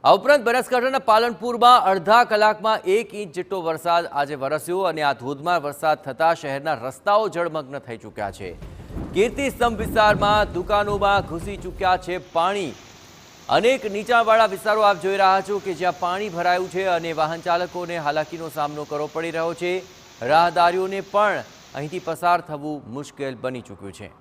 આ ઉપરાંત બનાસકાંઠાના પાલનપુરમાં અડધા કલાકમાં 1 ઇંચ જેટલો વરસાદ આજે વરસ્યો અને આ ધોધમાર વરસાદ થતાં શહેરના રસ્તાઓ જળમગ્ન થઈ ચૂક્યા છે। કીર્તિસ્તંભ વિસ્તારમાં દુકાનોમાં ઘૂસી ચૂક્યા છે પાણી। અનેક નીચાણવાળા વિસ્તારો આપ જોઈ રહ્યા છો કે જ્યાં પાણી ભરાયું છે અને વાહન ચાલકોને હાલાકીનો સામનો કરવો પડી રહ્યો છે। રાહદારીઓને પણ અહીંથી પસાર થવું મુશ્કેલ બની ચૂક્યું છે।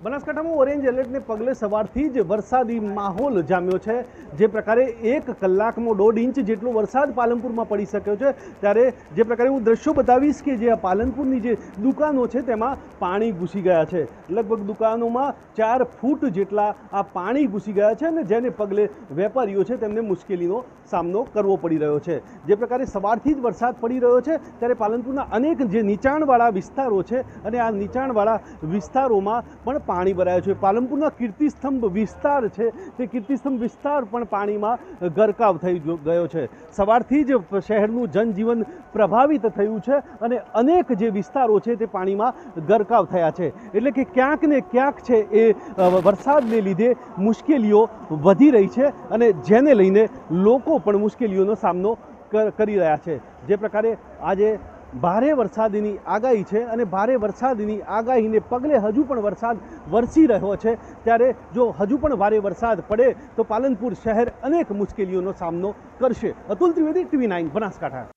બનાસકાંઠામાં ઓરેન્જ એલર્ટને પગલે સવારથી જ વરસાદી માહોલ જામ્યો છે। જે પ્રકારે 1 કલાકમાં 1.5 ઇંચ જેટલો વરસાદ પાલનપુરમાં પડી શક્યો છે, ત્યારે જે પ્રકારે હું દ્રશ્યો બતાવીશ કે જે પાલનપુરની જે દુકાનો છે તેમાં પાણી ઘૂસી ગયા છે। લગભગ દુકાનોમાં 4 ફૂટ જેટલા આ પાણી ઘૂસી ગયા છે અને જેને પગલે વેપારીઓ છે તેમને મુશ્કેલીનો સામનો કરવો પડી રહ્યો છે। જે પ્રકારે સવારથી જ વરસાદ પડી રહ્યો છે ત્યારે પાલનપુરના અનેક જે નીચાણવાળા વિસ્તારો છે અને આ નીચાણવાળા વિસ્તારોમાં પણ પાણી ભરાયું છે। પાલનપુરના કીર્તિસ્તંભ વિસ્તાર છે તે કીર્તિસ્તંભ વિસ્તાર પણ પાણીમાં ગરકાવ થઈ ગયો છે। સવારથી જ શહેરનું જનજીવન પ્રભાવિત થયું છે અને અનેક જે વિસ્તારો છે તે પાણીમાં ગરકાવ થયા છે। એટલે કે ક્યાંક ને ક્યાંક છે એ વરસાદને લીધે મુશ્કેલીઓ વધી રહી છે અને જેને લઈને લોકો પણ મુશ્કેલીઓનો સામનો કરી રહ્યા છે। જે પ્રકારે આજે ભારે વરસાદની આગાહી છે અને ભારે વરસાદની આગાહીને પગલે હજુ પણ વરસાદ વરસી રહ્યો છે, ત્યારે જો હજુ પણ ભારે વરસાદ પડે તો પાલનપુર શહેર અનેક મુશ્કેલીઓનો સામનો કરશે। અતુલ ત્રિવેદી, TV9 બનાસકાંઠા।